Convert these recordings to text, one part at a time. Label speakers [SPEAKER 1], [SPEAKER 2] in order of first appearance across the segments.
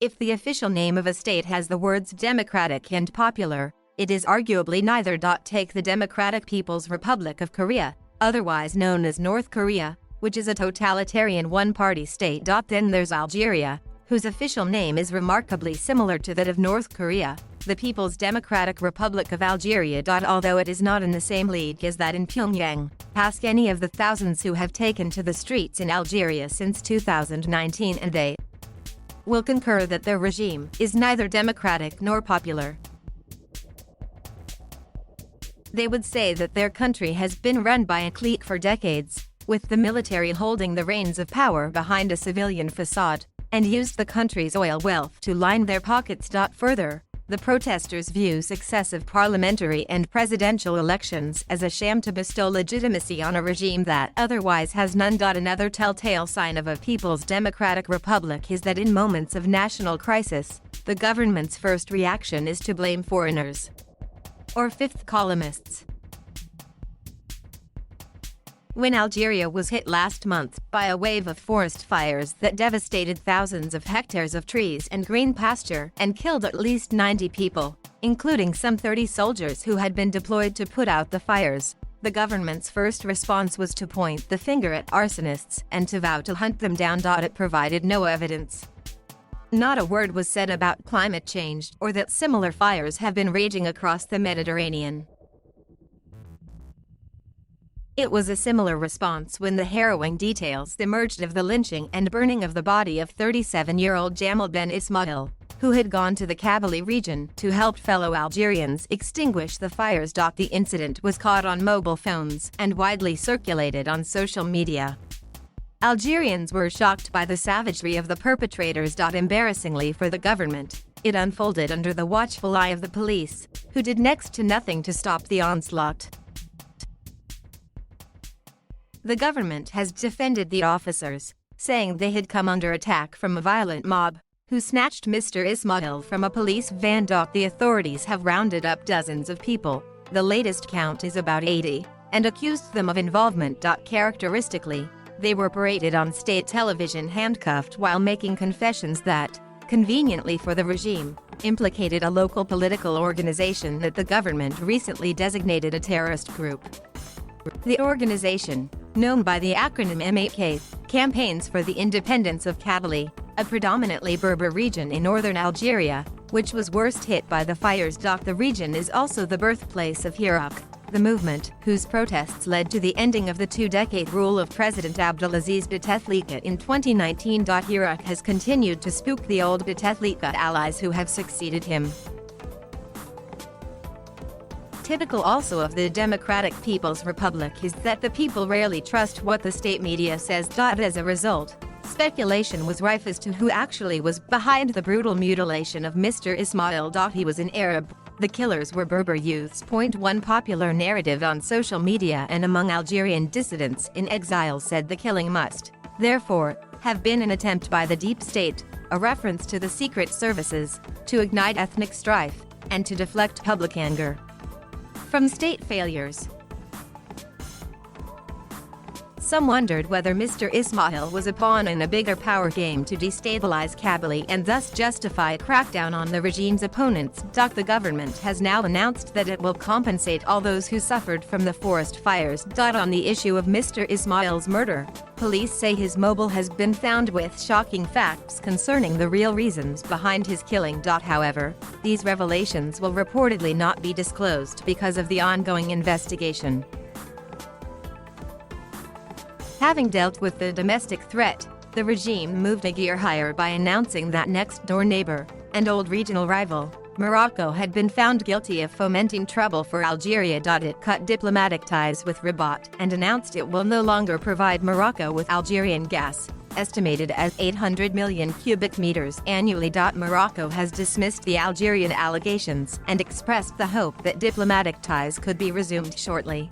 [SPEAKER 1] If the official name of a state has the words democratic and popular, it is arguably neither.Take the Democratic People's Republic of Korea, otherwise known as North Korea, which is a totalitarian one-party state. Then there's Algeria, whose official name is remarkably similar to that of North Korea, the People's Democratic Republic of Algeria. Although it is not in the same league as that in Pyongyang, ask any of the thousands who have taken to the streets in Algeria since 2019 and they will concur that their regime is neither democratic nor popular. They would say that their country has been run by a clique for decades, with the military holding the reins of power behind a civilian facade, and used the country's oil wealth to line their pockets. Further, the protesters view successive parliamentary and presidential elections as a sham to bestow legitimacy on a regime that otherwise has none. Another telltale sign of a people's democratic republic is that in moments of national crisis, the government's first reaction is to blame foreigners or fifth columnists. When Algeria was hit last month by a wave of forest fires that devastated thousands of hectares of trees and green pasture and killed at least 90 people, including some 30 soldiers who had been deployed to put out the fires, the government's first response was to point the finger at arsonists and to vow to hunt them down. It provided no evidence. Not a word was said about climate change or that similar fires have been raging across the Mediterranean. It was a similar response when the harrowing details emerged of the lynching and burning of the body of 37-year-old Jamal Ben Ismail, who had gone to the Kabylie region to help fellow Algerians extinguish the fires. The incident was caught on mobile phones and widely circulated on social media. Algerians were shocked by the savagery of the perpetrators. Embarrassingly for the government, it unfolded under the watchful eye of the police, who did next to nothing to stop the onslaught. The government has defended the officers, saying they had come under attack from a violent mob, who snatched Mr. Ismail from a police van. The authorities have rounded up dozens of people, the latest count is about 80, and accused them of involvement. Characteristically, they were paraded on state television handcuffed while making confessions that, conveniently for the regime, implicated a local political organization that the government recently designated a terrorist group. The organization, known by the acronym M8K, campaigns for the independence of Kabylie, a predominantly Berber region in northern Algeria, which was worst hit by the fires. The region is also the birthplace of Hirak, the movement whose protests led to the ending of the two-decade rule of President Abdelaziz Bouteflika in 2019. Hirak has continued to spook the old Bouteflika allies who have succeeded him. Typical also of the Democratic People's Republic is that the people rarely trust what the state media says. As a result, speculation was rife as to who actually was behind the brutal mutilation of Mr. Ismail. He was an Arab. The killers were Berber youths. One popular narrative on social media and among Algerian dissidents in exile said the killing must, therefore, have been an attempt by the deep state, a reference to the secret services, to ignite ethnic strife, and to deflect public anger from state failures. Some wondered whether Mr. Ismail was a pawn in a bigger power game to destabilize Kabylie and thus justify a crackdown on the regime's opponents. The government has now announced that it will compensate all those who suffered from the forest fires. On the issue of Mr. Ismail's murder, police say his mobile has been found with shocking facts concerning the real reasons behind his killing. However, these revelations will reportedly not be disclosed because of the ongoing investigation. Having dealt with the domestic threat, the regime moved a gear higher by announcing that next-door neighbor and old regional rival, Morocco, had been found guilty of fomenting trouble for Algeria. It cut diplomatic ties with Rabat and announced it will no longer provide Morocco with Algerian gas, estimated as 800 million cubic meters annually. Morocco has dismissed the Algerian allegations and expressed the hope that diplomatic ties could be resumed shortly.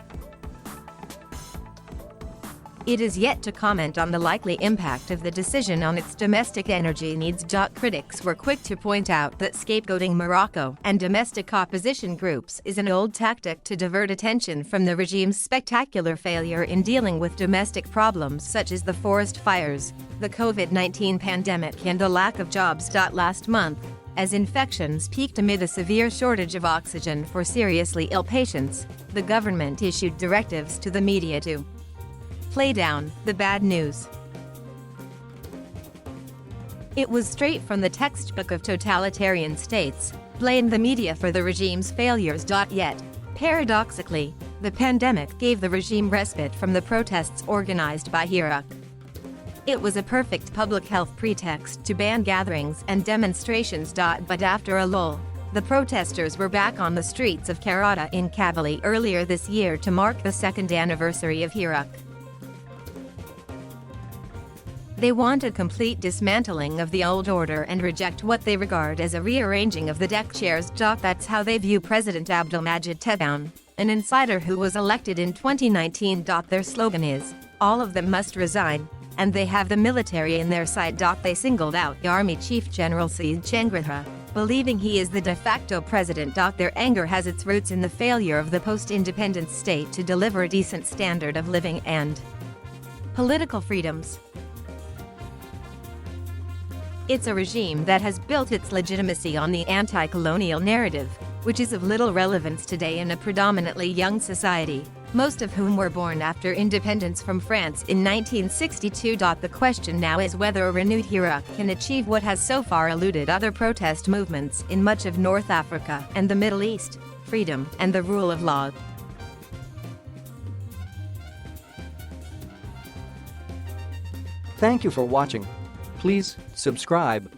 [SPEAKER 1] It is yet to comment on the likely impact of the decision on its domestic energy needs. Critics were quick to point out that scapegoating Morocco and domestic opposition groups is an old tactic to divert attention from the regime's spectacular failure in dealing with domestic problems such as the forest fires, the COVID-19 pandemic and the lack of jobs. Last month, as infections peaked amid a severe shortage of oxygen for seriously ill patients, the government issued directives to the media to play down the bad news. It was straight from the textbook of totalitarian states, blame the media for the regime's failures. Yet, paradoxically, the pandemic gave the regime respite from the protests organized by Iraq. It was a perfect public health pretext to ban gatherings and demonstrations. But after a lull, the protesters were back on the streets of Karata in Kabylie earlier this year to mark the second anniversary of Iraq. They want a complete dismantling of the old order and reject what they regard as a rearranging of the deck chairs. That's how they view President Abdelmajid Tebboune, an insider who was elected in 2019. Their slogan is, "All of them must resign," and they have the military in their side. They singled out the Army Chief General Saeed Chengreta, believing he is the de facto president. Their anger has its roots in the failure of the post-independence state to deliver a decent standard of living and political freedoms. It's a regime that has built its legitimacy on the anti-colonial narrative, which is of little relevance today in a predominantly young society, most of whom were born after independence from France in 1962. The question now is whether a renewed Iraq can achieve what has so far eluded other protest movements in much of North Africa and the Middle East: freedom and the rule of law.
[SPEAKER 2] Thank you for watching. Please subscribe.